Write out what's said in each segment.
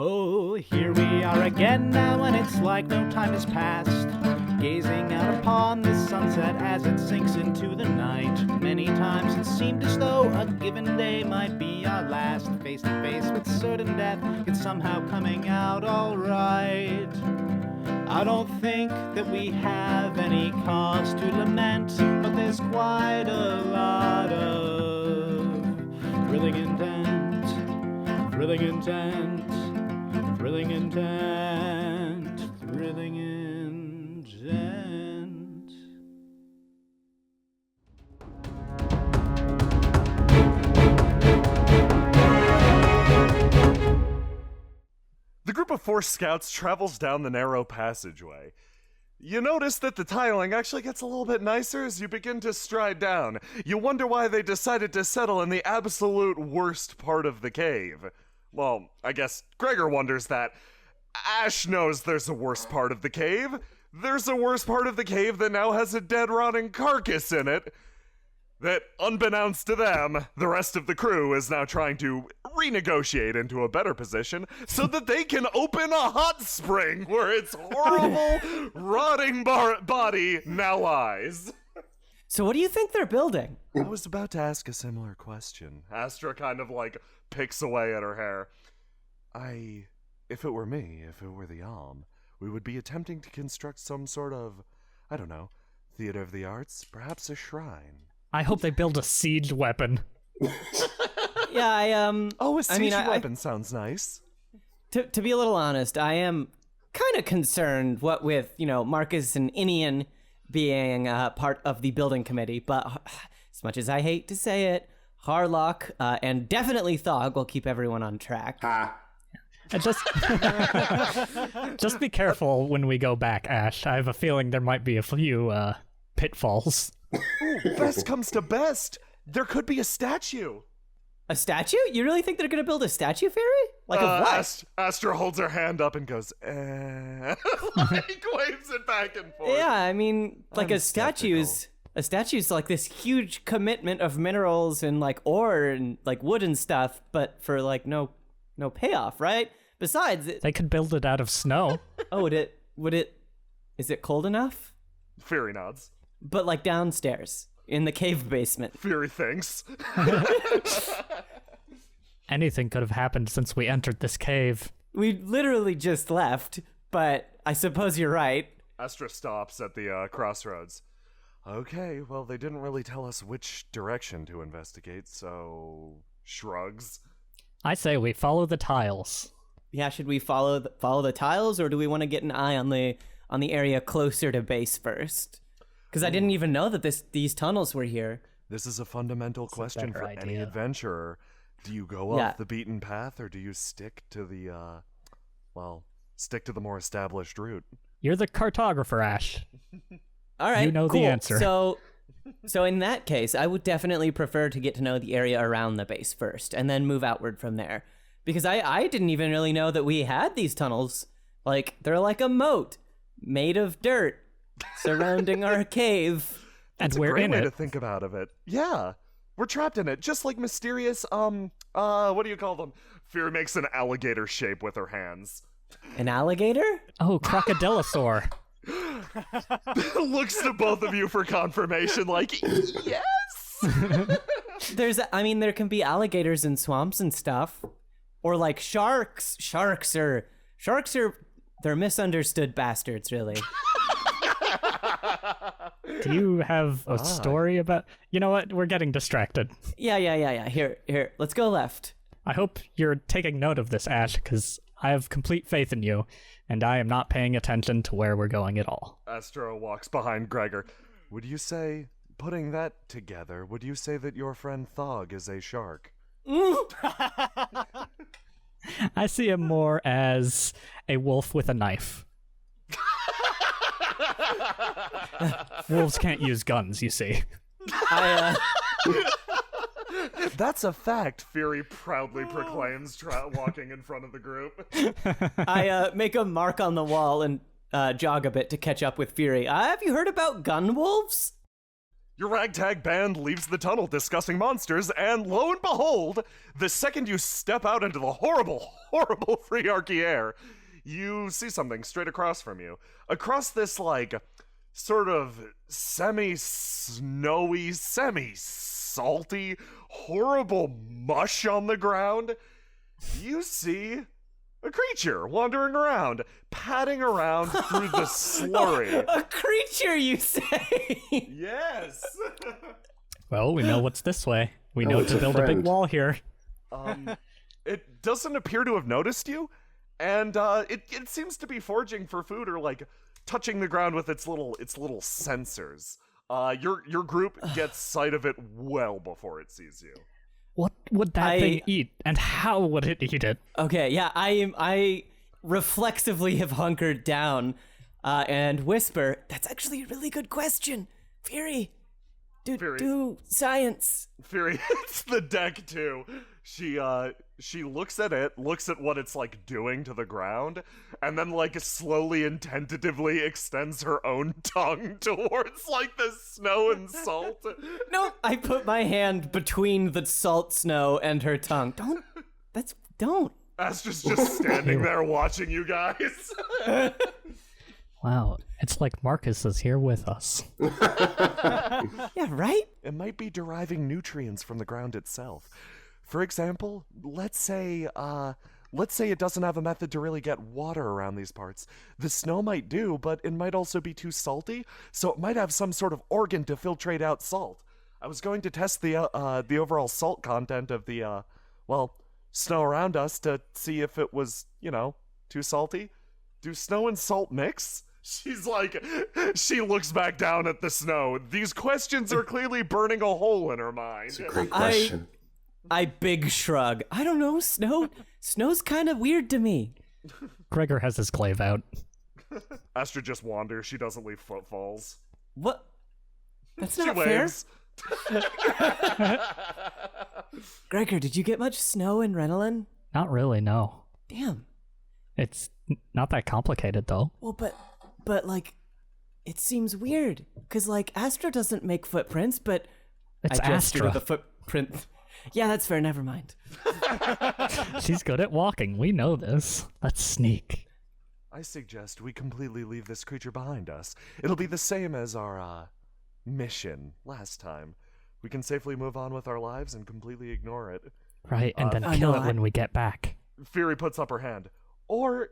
Oh, here we are again now, and it's like no time has passed. Gazing out upon the sunset as it sinks into the night. Many times it seemed as though a given day might be our last. Face to face with certain death, it's somehow coming out alright. I don't think that we have any cause to lament, but there's quite a lot of thrilling intent, thrilling intent, thrilling intent, thrilling intent. The group of 4 scouts travels down the narrow passageway. You notice that the tiling actually gets a little bit nicer as you begin to stride down. You wonder why they decided to settle in the absolute worst part of the cave. Well, I guess Gregor wonders that. Ashe knows there's a worse part of the cave. There's a worse part of the cave that now has a dead, rotting carcass in it. That, unbeknownst to them, the rest of the crew is now trying to renegotiate into a better position so that they can open a hot spring where its horrible, rotting body now lies. So what do you think they're building? I was about to ask a similar question. Astra kind of picks away at her hair. If it were me, if it were the Alm, we would be attempting to construct some sort of, I don't know, theater of the arts, perhaps a shrine. I hope they build a siege weapon. Yeah, Oh, a siege weapon sounds nice. To be a little honest, I am kind of concerned what with, Marcus and Inian being part of the building committee, but as much as I hate to say it, Harlock and definitely Thog will keep everyone on track. And just be careful when we go back, Ashe. I have a feeling there might be a few pitfalls. Ooh, best comes to best. There could be a statue. A statue? You really think they're going to build a statue, Firi? Like of what? Astra holds her hand up and goes, waves it back and forth. Yeah, I mean, a statue's like this huge commitment of minerals and ore and wood and stuff, but for no payoff, right? Besides, they could build it out of snow. Oh, is it cold enough? Firi nods. But downstairs in the cave basement. Firi thinks. Anything could have happened since we entered this cave. We literally just left, but I suppose you're right. Astra stops at the crossroads. Okay, well, they didn't really tell us which direction to investigate, so shrugs. I say we follow the tiles. Yeah, should we follow the tiles, or do we want to get an eye on the area closer to base first? Because I didn't even know that these tunnels were here. This is a fundamental question for any adventurer. Do you go off the beaten path, or do you stick to the more established route? You're the cartographer, Ashe. All right, you know cool. the answer. So in that case, I would definitely prefer to get to know the area around the base first, and then move outward from there. Because I didn't even really know that we had these tunnels. They're like a moat made of dirt surrounding our cave. That's and we're a great in way it. to think about it. Yeah, we're trapped in it, just like mysterious, what do you call them? Firi makes an alligator shape with her hands. An alligator? Oh, crocodilosaur. Looks to both of you for confirmation, yes! There can be alligators in swamps and stuff. Or sharks. Sharks are, they're misunderstood bastards, really. Do you have a story about... You know what? We're getting distracted. Yeah. Here. Let's go left. I hope you're taking note of this, Ashe, because I have complete faith in you, and I am not paying attention to where we're going at all. Astra walks behind Gregor. Would you say, putting that together, would you say that your friend Thog is a shark? I see him more as a wolf with a knife. Wolves can't use guns, you see. That's a fact, Firi proudly proclaims, walking in front of the group. I make a mark on the wall and jog a bit to catch up with Firi. Have you heard about gun wolves? Your ragtag band leaves the tunnel discussing monsters, and lo and behold, the second you step out into the horrible, horrible Freearchy air, you see something straight across from you. Across this, like, sort of semi-snowy, semi-salty, horrible mush on the ground, you see a creature wandering around, padding around through the slurry. A creature, you say? Yes! Well, we know what's this way. We Oh, know it's to a build a big friend. wall here. It doesn't appear to have noticed you, and it seems to be foraging for food or like touching the ground with its little sensors. Your group gets sight of it well before it sees you. What would that thing eat, and how would it eat it? Okay, yeah, I reflexively have hunkered down and whisper, that's actually a really good question. Firi, do science. Firi hits the deck too. She looks at it, looks at what it's like doing to the ground, and then like slowly and tentatively extends her own tongue towards like the snow and salt. No, I put my hand between the salt snow and her tongue. Don't. Astra's just standing there watching you guys. Wow, it's like Marcus is here with us. Yeah, right? It might be deriving nutrients from the ground itself. For example, let's say it doesn't have a method to really get water around these parts. The snow might do, but it might also be too salty, so it might have some sort of organ to filtrate out salt. I was going to test the overall salt content of the snow around us to see if it was, too salty. Do snow and salt mix? She looks back down at the snow. These questions are clearly burning a hole in her mind. It's a great question. I big shrug. I don't know, snow's kind of weird to me. Gregor has his glaive out. Astra just wanders. She doesn't leave footfalls. What? That's She not fair. waves. Gregor, did you get much snow in Renelin? Not really, no. Damn. It's not that complicated, though. Well, but like, it seems weird. Cause like, Astra doesn't make footprints, but It's I gesture to Astra. the footprint. Yeah, that's fair, never mind. She's good at walking. We know this. Let's sneak. I suggest we completely leave this creature behind us. It'll be the same as our, mission last time. We can safely move on with our lives and completely ignore it. Right, and then I kill know, it when we get back. Firi puts up her hand. Or,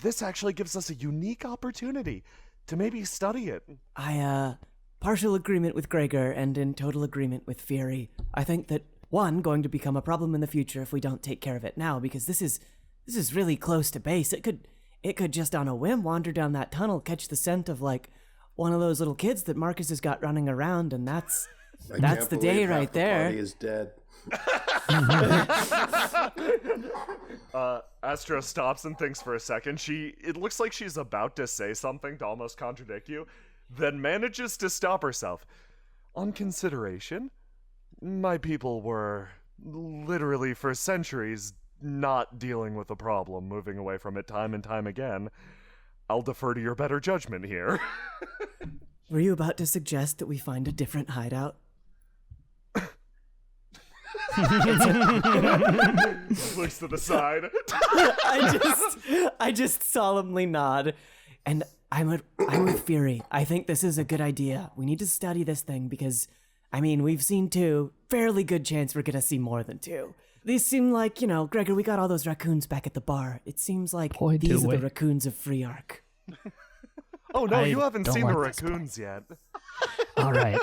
this actually gives us a unique opportunity to maybe study it. I, partial agreement with Gregor and in total agreement with Firi. I think that, one, going to become a problem in the future if we don't take care of it now, because this is really close to base. It could just on a whim wander down that tunnel, catch the scent of, like, one of those little kids that Marcus has got running around, and that's the day right there. Party is dead. Astra stops and thinks for a second. It looks like she's about to say something to almost contradict you, then manages to stop herself. On consideration, my people were literally for centuries not dealing with the problem, moving away from it time and time again. I'll defer to your better judgment here. Were you about to suggest that we find a different hideout? Looks to the side. I just solemnly nod, and I'm with Firi. I think this is a good idea. We need to study this thing because, I mean, we've seen two. Fairly good chance we're gonna see more than two. These seem like, Gregor, we got all those raccoons back at the bar. It seems like Boy, these do are we. the raccoons of Free Arc. Oh no, I you haven't don't seen the like this raccoons yet. All right.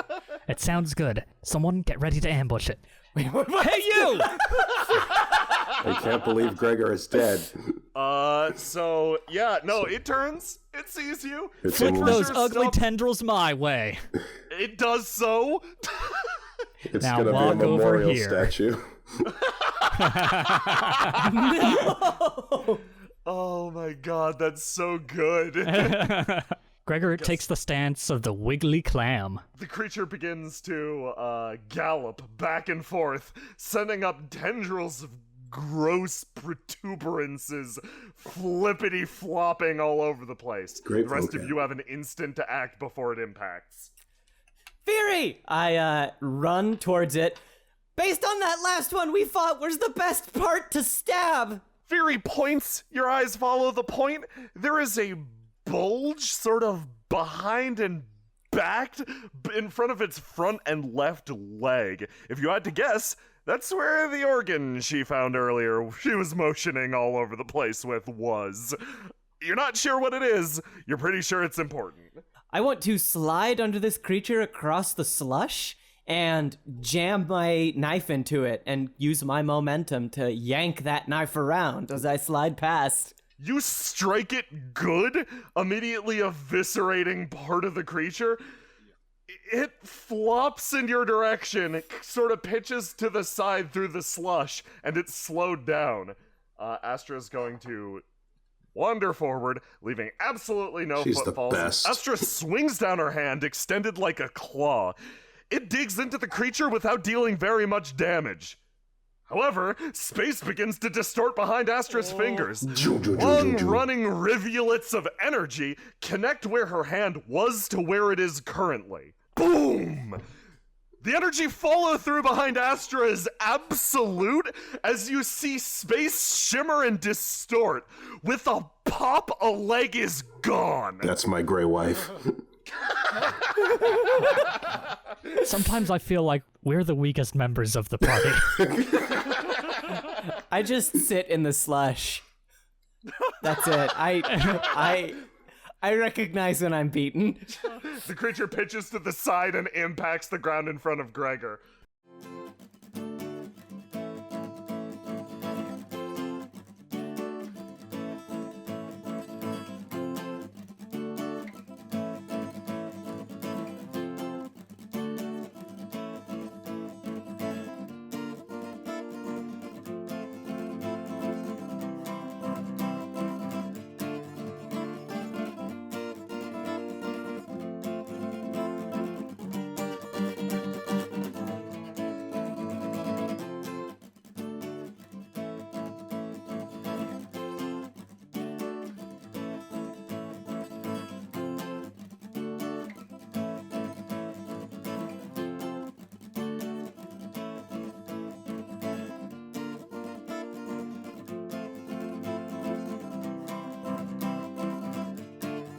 It sounds good. Someone get ready to ambush it. Hey, you! I can't believe Gregor is dead. So, yeah, no, it turns, it sees you. It's Flick a- for Those sure ugly stops- tendrils my way. It does so. It's Now gonna be a walk over memorial here. statue. Oh my god, that's so good. Gregor takes the stance of the wiggly clam. The creature begins to gallop back and forth, sending up tendrils of gross protuberances flippity flopping all over the place. Great the rest of vocab. you have an instant to act before it impacts. Firi! I run towards it. Based on that last one we fought, where's the best part to stab? Firi points, your eyes follow the point. There is a bulge sort of behind and backed in front of its front and left leg. If you had to guess, that's where the organ she found earlier, she was motioning all over the place with, was. You're not sure what it is, you're pretty sure it's important. I want to slide under this creature across the slush and jam my knife into it and use my momentum to yank that knife around as I slide past. You strike it good, immediately eviscerating part of the creature. It flops in your direction, it sort of pitches to the side through the slush, and it's slowed down. Astra's going to wander forward, leaving absolutely no She's footfalls. the best. Astra swings down her hand, extended like a claw. It digs into the creature without dealing very much damage. However, space begins to distort behind Astra's fingers. Long running rivulets of energy connect where her hand was to where it is currently. Boom! The energy follow through behind Astra is absolute as you see space shimmer and distort. With a pop, a leg is gone. That's my gray wife. Sometimes I feel like we're the weakest members of the party. I just sit in the slush. That's it. I recognize when I'm beaten. The creature pitches to the side and impacts the ground in front of Gregor.